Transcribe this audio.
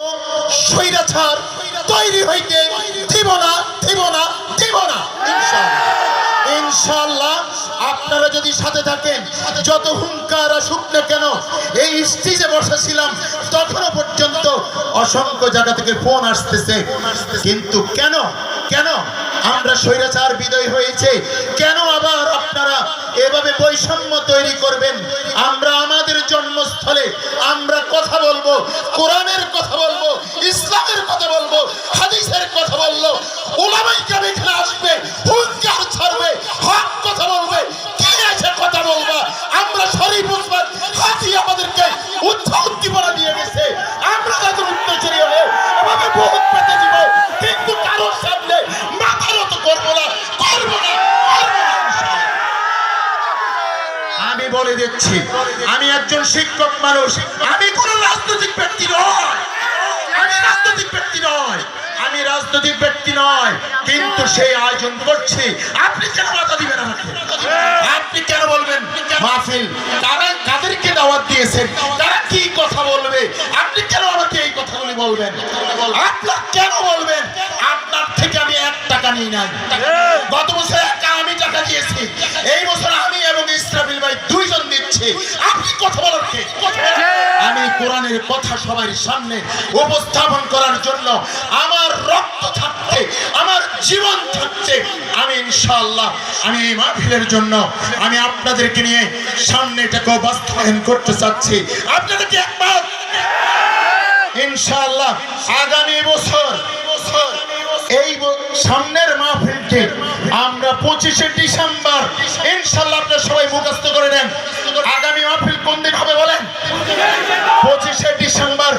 স্বৈরাচার তৈরি হইতে দিব না। ইনশাআল্লাহ আপনারা যদি সাথে থাকেন, যত হুঙ্কার আসুক না কেন, এই স্টেজে বসেছিলাম তখনও পর্যন্ত অসংখ্য জায়গা থেকে ফোন আসতেছে, কিন্তু কেন আমরা স্বৈরাচার বিজয় হয়েছে, কেন আবার আপনারা এভাবে বৈষম্য তৈরি করবেন? আমরা আমাদের জন্মস্থলে আমরা কথা বলবো, কোরআনের কথা বলবো, ইসলামের কথা বলবো, হাদিসের কথা বলবো, উলামায়ে কেরাম এখানে আসবে, হুঙ্কার ছাড়বে, হক কথা বলবে, কি আছে কথা বলবা। আমরা শরীফ উসমান হাজি আমাদেরকে উদ্দীপনা দিয়ে গেছে, আমরা তাদের উত্তরসূরি হয়ে আমাকে বহুত পেতে দিব, কিন্তু কারোর সামনে মাথা নত করবো না। আমি বলে দিচ্ছি, আমি একজন শিক্ষক মানুষ, আমি কোন রাজনৈতিক ব্যক্তি নয়, কিন্তু সেই আয়োজন করছি। আপনি কেন বাধা দিবেন আমাকে? আপনি কেন বলবেন মাহফিল কাদেরকে দাওয়াত দিয়েছেন, তারা কি কথা বলবে? আপনি কেন আমাকে এই কথাগুলি বলবেন? আপনার কেন বলবেন? আপনার থেকে আমি 1 টাকা নিই নাই। গত বছর আমি টাকা দিয়েছি, এই বছর আমি এবং ইসরাফিল ভাই 2 জন দিচ্ছি। আপনি কথা বলার কে? আমি কোরআনের কথা সবার সামনে উপস্থাপন করার জন্য আমার রক্ত থাকতে, আমার জীবন থাকতে, আমি ইনশাআল্লাহ আমি এই মাহফিলের জন্য আমি আপনাদেরকে নিয়ে সামনে এটাকে বাস্তবায়ন করতে চাচ্ছি। আপনাদেরকে একবার ইনশাআল্লাহ আগামী বছর এই সামনের মাহফিলকে আমরা 25শে ডিসেম্বর ইনশাআল্লাহ আপনারা সবাই মুখস্থ করে নেন। আগামী মাহফিল কোন দিন হবে বলেন? 25শে ডিসেম্বর।